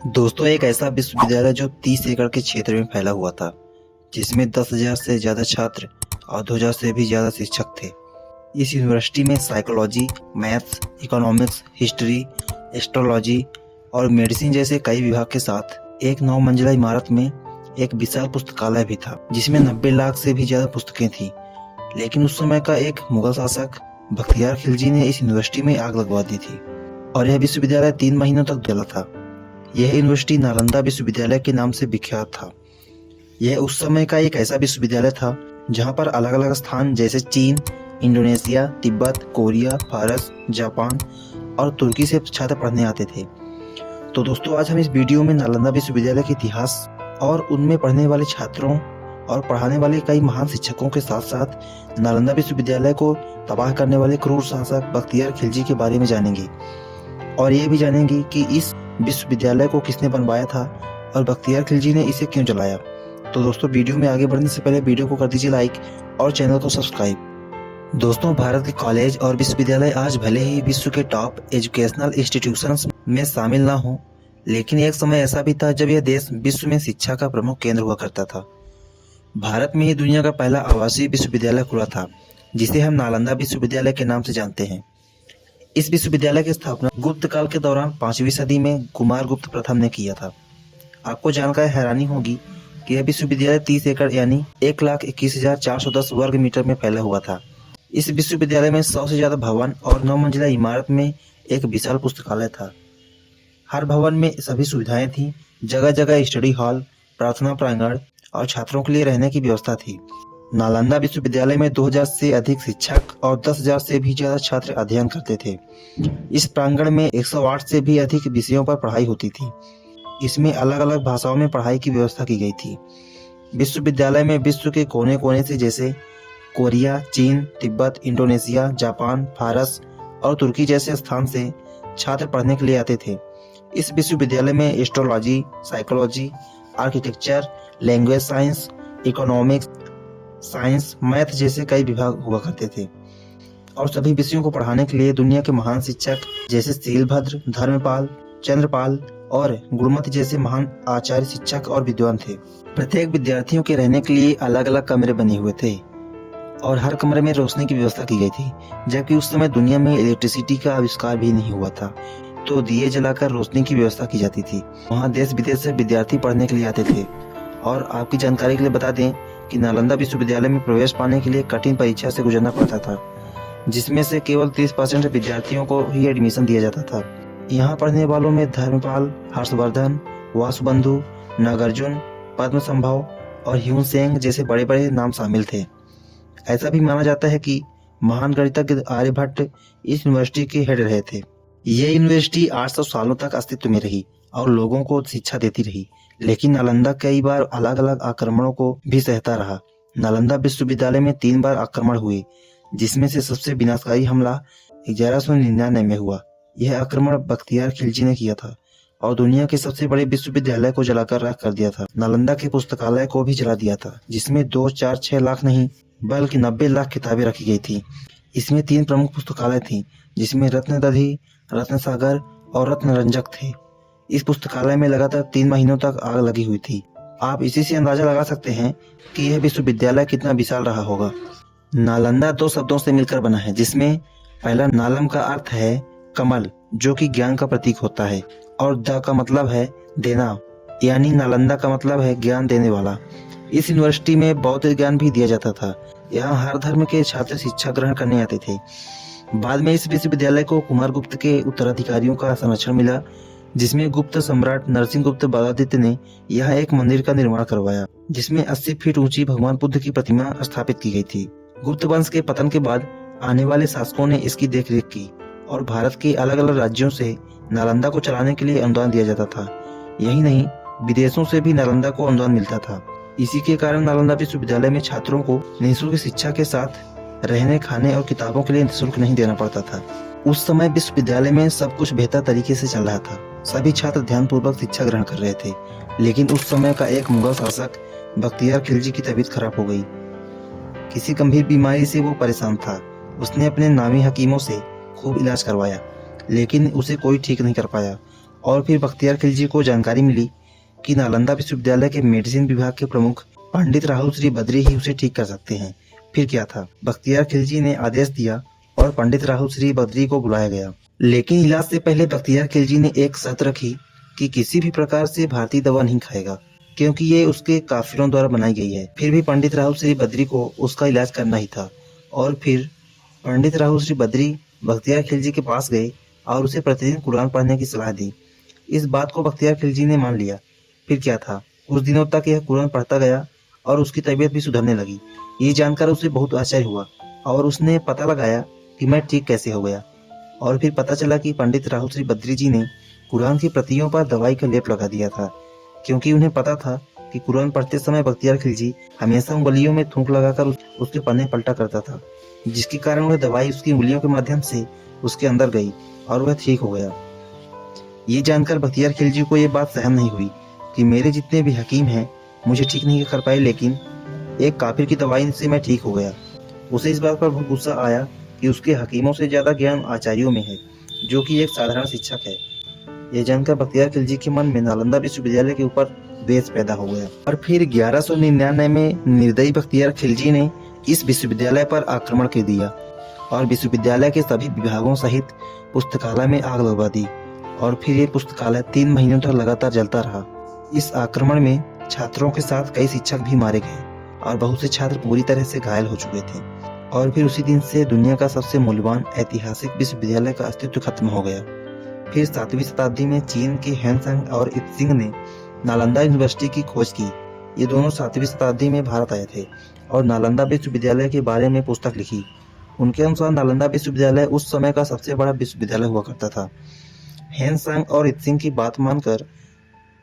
दोस्तों, एक ऐसा विश्वविद्यालय जो 30 एकड़ के क्षेत्र में फैला हुआ था, जिसमें 10,000 से ज़्यादा छात्र और 2,000 से भी ज़्यादा शिक्षक थे। इस यूनिवर्सिटी में psychology, maths, economics, history, astrology और मेडिसिन जैसे कई विभाग के साथ एक 9 मंजिला इमारत में एक विशाल पुस्तकालय भी था, जिसमें 90 लाख से भी ज़्यादा पुस्तकें थीं। लेकिन उस समय का एक मुगल शासक बख्तियार खिलजी ने इस यूनिवर्सिटी में आग लगवा दी थी और यह विश्वविद्यालय 3 महीनों तक जला था। यह यूनिवर्सिटी नालंदा विश्वविद्यालय के नाम से विख्यात था। यह उस समय का एक ऐसा विश्वविद्यालय था जहां पर अलग अलग स्थान जैसे चीन, इंडोनेशिया, तिब्बत, कोरिया, फारस, जापान और तुर्की से छात्र पढ़ने आते थे। तो दोस्तों, आज हम इस वीडियो में नालंदा विश्वविद्यालय के इतिहास और उनमें पढ़ने वाले छात्रों और पढ़ाने वाले कई महान शिक्षकों के साथ साथ नालंदा विश्वविद्यालय को तबाह करने वाले क्रूर शासक बख्तियार खिलजी के बारे में जानेंगे और ये भी जानेंगे कि इस विश्वविद्यालय को किसने बनवाया था और बख्तियार खिलजी ने इसे क्यों जलाया। तो दोस्तों, वीडियो में आगे बढ़ने से पहले वीडियो को कर दीजिए लाइक और चैनल को सब्सक्राइब। दोस्तों, भारत के कॉलेज और विश्वविद्यालय आज भले ही विश्व के टॉप एजुकेशनल इंस्टीट्यूशंस में शामिल ना हो, लेकिन एक समय ऐसा भी था जब यह देश विश्व में शिक्षा का प्रमुख केंद्र हुआ करता था। भारत में ही दुनिया का पहला आवासीय विश्वविद्यालय खुला था, जिसे हम नालंदा विश्वविद्यालय के नाम से जानते हैं। इस विश्वविद्यालय की स्थापना गुप्त काल के दौरान 5वीं सदी में कुमारगुप्त प्रथम ने किया था। आपको जानकर हैरानी होगी कि यह विश्वविद्यालय 30 एकड़ यानी 1,21,410 वर्ग मीटर में फैला हुआ था। इस विश्वविद्यालय में 100 से ज्यादा भवन और 9 मंजिला इमारत में एक विशाल पुस्तकालय था। हर भवन में सभी सुविधाएं थी। जगह जगह स्टडी हॉल, प्रार्थना प्रांगण और छात्रों के लिए रहने की व्यवस्था थी। नालंदा विश्वविद्यालय में 2,000 से अधिक शिक्षक और 10,000 से भी ज्यादा छात्र अध्ययन करते थे। इस प्रांगण में 108 से भी अधिक विषयों पर पढ़ाई होती थी। इसमें अलग अलग भाषाओं में पढ़ाई की व्यवस्था की गई थी। विश्वविद्यालय में विश्व के कोने कोने से जैसे कोरिया, चीन, तिब्बत, इंडोनेशिया, जापान, फारस और तुर्की जैसे स्थान से छात्र पढ़ने के लिए आते थे। इस विश्वविद्यालय में astrology, psychology, architecture, language science, economics, science, math जैसे कई विभाग हुआ करते थे और सभी विषयों को पढ़ाने के लिए दुनिया के महान शिक्षक जैसे शीलभद्र, धर्मपाल, चंद्रपाल और गुणमती जैसे महान आचार्य, शिक्षक और विद्वान थे। प्रत्येक विद्यार्थियों के रहने के लिए अलग अलग कमरे बने हुए थे और हर कमरे में रोशनी की व्यवस्था की गई थी, जबकि उस समय दुनिया में इलेक्ट्रिसिटी का आविष्कार भी नहीं हुआ था, तो दिए जलाकर रोशनी की व्यवस्था की जाती थी। वहाँ देश विदेश से विद्यार्थी पढ़ने के लिए आते थे। और आपकी जानकारी के लिए बता दें कि नालंदा विश्वविद्यालय में प्रवेश पाने के लिए कठिन परीक्षा से गुजरना पड़ता था, जिसमें से केवल 30% विद्यार्थियों को ही एडमिशन दिया जाता था। यहाँ पढ़ने वालों में धर्मपाल, हर्षवर्धन, वासुबंधु, नागार्जुन, पद्मसंभव और ह्यून-सेंग जैसे बड़े बड़े नाम शामिल थे। ऐसा भी माना जाता है कि महान गणितज्ञ आर्यभट्ट इस यूनिवर्सिटी के हेड रहे थे। यह यूनिवर्सिटी 800 सालों तक अस्तित्व में रही और लोगों को शिक्षा देती रही, लेकिन नालंदा कई बार अलग अलग आक्रमणों को भी सहता रहा। नालंदा विश्वविद्यालय में 3 बार आक्रमण हुए, जिसमें से सबसे विनाशकारी हमला 1199 में हुआ। यह आक्रमण बख्तियार खिलजी ने किया था और दुनिया के सबसे बड़े विश्वविद्यालय को जलाकर राख कर दिया था। नालंदा के पुस्तकालय को भी जला दिया था, जिसमें 2, 4, 6 लाख नहीं बल्कि 90 लाख किताबें रखी गई थी। इसमें 3 प्रमुख पुस्तकालय थी, जिसमें रत्नदधि, रत्नसागर और रत्नरंजक थे। इस पुस्तकालय में लगातार 3 महीनों तक आग लगी हुई थी। आप इसी से अंदाजा लगा सकते हैं कि यह विश्वविद्यालय कितना विशाल रहा होगा। नालंदा 2 शब्दों से मिलकर बना है, जिसमें पहला नालम का अर्थ है कमल, जो कि ज्ञान का प्रतीक होता है, और द का मतलब है देना, यानी नालंदा का मतलब है ज्ञान देने वाला। इस यूनिवर्सिटी में बौद्ध ज्ञान भी दिया जाता था। यहाँ हर धर्म के छात्र शिक्षा ग्रहण करने आते थे। बाद में इस विश्वविद्यालय को कुमारगुप्त के उत्तराधिकारियों का संरक्षण मिला, जिसमें गुप्त सम्राट नरसिंहगुप्त बादादित्य ने यहाँ एक मंदिर का निर्माण करवाया, जिसमें 80 फीट ऊंची भगवान बुद्ध की प्रतिमा स्थापित की गई थी। गुप्त वंश के पतन के बाद आने वाले शासकों ने इसकी देखरेख की और भारत के अलग अलग राज्यों से नालंदा को चलाने के लिए अनुदान दिया जाता था। यही नहीं, विदेशों से भी नालंदा को अनुदान मिलता था। इसी के कारण नालंदा विश्वविद्यालय में छात्रों को निःशुल्क शिक्षा के साथ रहने, खाने और किताबों के लिए शुल्क नहीं देना पड़ता था। उस समय विश्वविद्यालय में सब कुछ बेहतर तरीके से चल रहा था। सभी छात्र ध्यानपूर्वक शिक्षा ग्रहण कर रहे थे, लेकिन उस समय का एक मुगल शासक बख्तियार खिलजी की तबीयत खराब हो गई। किसी गंभीर बीमारी से वो परेशान था। उसने अपने नामी हकीमों से खूब इलाज करवाया, लेकिन उसे कोई ठीक नहीं कर पाया और फिर बख्तियार खिलजी को जानकारी मिली कि नालंदा विश्वविद्यालय के मेडिसिन विभाग के प्रमुख पंडित राहुल श्री बद्री ही उसे ठीक कर सकते हैं। फिर क्या था, बख्तियार खिलजी ने आदेश दिया और पंडित राहुल श्री बद्री को बुलाया गया। लेकिन इलाज से पहले बख्तियार खिलजी ने एक शर्त रखी कि किसी भी प्रकार से भारतीय दवा नहीं खाएगा, क्योंकि ये उसके काफिरों द्वारा बनाई गई है। फिर भी पंडित राहुल श्री बद्री को उसका इलाज करना ही था और फिर पंडित राहुल श्री बद्री बख्तियार खिलजी के पास गए और उसे प्रतिदिन कुरान पढ़ने की सलाह दी। इस बात को बख्तियार खिलजी ने मान लिया। फिर क्या था, कुछ दिनों तक यह कुरान पढ़ता गया और उसकी तबीयत भी सुधरने लगी। ये जानकर उसे बहुत आश्चर्य हुआ और उसने पता लगाया कि मैं ठीक कैसे हो गया। और फिर पता चला कि पंडित राहुल श्री बद्री जी ने कुरान की प्रतियों पर दवाई का लेप लगा दिया था, क्योंकि उन्हें पता था कि कुरान पढ़ते समय बख्तियार खिलजी हमेशा उंगलियों में थूक लगाकर उसके पन्ने पलटा करता था, जिसके कारण वह दवाई उसकी उंगलियों के माध्यम से उसके अंदर गई और वह ठीक हो गया। ये जानकर बख्तियार खिलजी को ये बात सहन नहीं हुई कि मेरे जितने भी हकीम हैं मुझे ठीक नहीं कर पाए, लेकिन एक काफिर की दवाई से मैं ठीक हो गया। उसे इस बात पर बहुत गुस्सा आया कि उसके हकीमों से ज्यादा ज्ञान आचार्यों में है, जो कि एक साधारण शिक्षक है। यह जानकर बख्तियार खिलजी के मन में नालंदा विश्वविद्यालय के ऊपर द्वेष पैदा हो गया और फिर 1199 में निर्दयी बख्तियार खिलजी ने इस विश्वविद्यालय पर आक्रमण कर दिया और विश्वविद्यालय के सभी विभागों सहित पुस्तकालय में आग लगवा दी। और फिर ये पुस्तकालय 3 महीनों तक लगातार जलता रहा। इस आक्रमण में छात्रों के साथ कई शिक्षक भी मारे गए और बहुत से छात्र पूरी तरह से घायल हो चुके थे। और फिर उसी दिन से दुनिया का सबसे मूल्यवान ऐतिहासिक विश्वविद्यालय का अस्तित्व खत्म हो गया। फिर 7वीं शताब्दी में चीन के हैनसंग और इत्सिंग ने नालंदा यूनिवर्सिटी की खोज की। ये दोनों 7वीं शताब्दी में भारत आए थे और नालंदा विश्वविद्यालय के बारे में पुस्तक लिखी। उनके अनुसार नालंदा विश्वविद्यालय उस समय का सबसे बड़ा विश्वविद्यालय हुआ करता था। हैनसंग और इत्सिंग की बात मानकर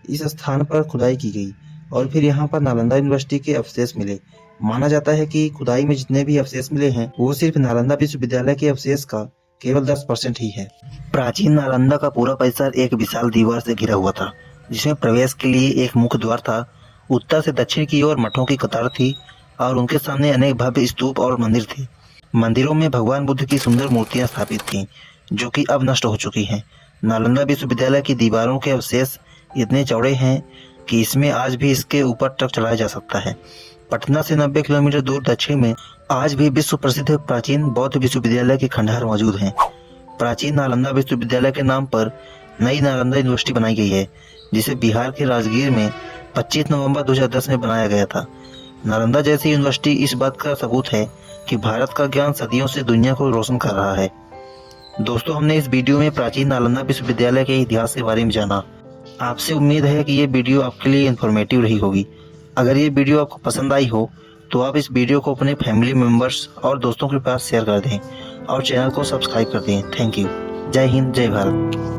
इस स्थान पर खुदाई की गई और फिर यहाँ पर नालंदा यूनिवर्सिटी के अवशेष मिले। माना जाता है कि खुदाई में जितने भी अवशेष मिले हैं वो सिर्फ नालंदा विश्वविद्यालय के अवशेष का केवल 10% ही है। प्राचीन नालंदा का पूरा परिसर एक विशाल दीवार से घिरा हुआ था, जिसमें प्रवेश के लिए एक मुख्य द्वार था। उत्तर से दक्षिण की ओर मठों की कतार थी और उनके सामने अनेक भव्य स्तूप और मंदिर थे। मंदिरों में भगवान बुद्ध की सुंदर मूर्तियां स्थापित थीं, जो कि अब नष्ट हो चुकी हैं। नालंदा विश्वविद्यालय की दीवारों के अवशेष इतने चौड़े हैं कि इसमें आज भी इसके ऊपर ट्रक चलाया जा सकता है। पटना से 90 किलोमीटर दूर दक्षिण में आज भी विश्व प्रसिद्ध प्राचीन बौद्ध विश्वविद्यालय के खंडहर मौजूद हैं। प्राचीन नालंदा विश्वविद्यालय के नाम पर नई नालंदा यूनिवर्सिटी बनाई गई है, जिसे बिहार के राजगीर में 25 नवंबर 2010 में बनाया गया था। नालंदा जैसी यूनिवर्सिटी इस बात का सबूत है कि भारत का ज्ञान सदियों से दुनिया को रोशन कर रहा है। दोस्तों, हमने इस वीडियो में प्राचीन नालंदा विश्वविद्यालय के इतिहास के बारे में जाना। आपसे उम्मीद है कि ये वीडियो आपके लिए इन्फॉर्मेटिव रही होगी। अगर ये वीडियो आपको पसंद आई हो तो आप इस वीडियो को अपने फैमिली मेम्बर्स और दोस्तों के पास शेयर कर दें और चैनल को सब्सक्राइब कर दें। Thank you. जय हिंद, जय भारत।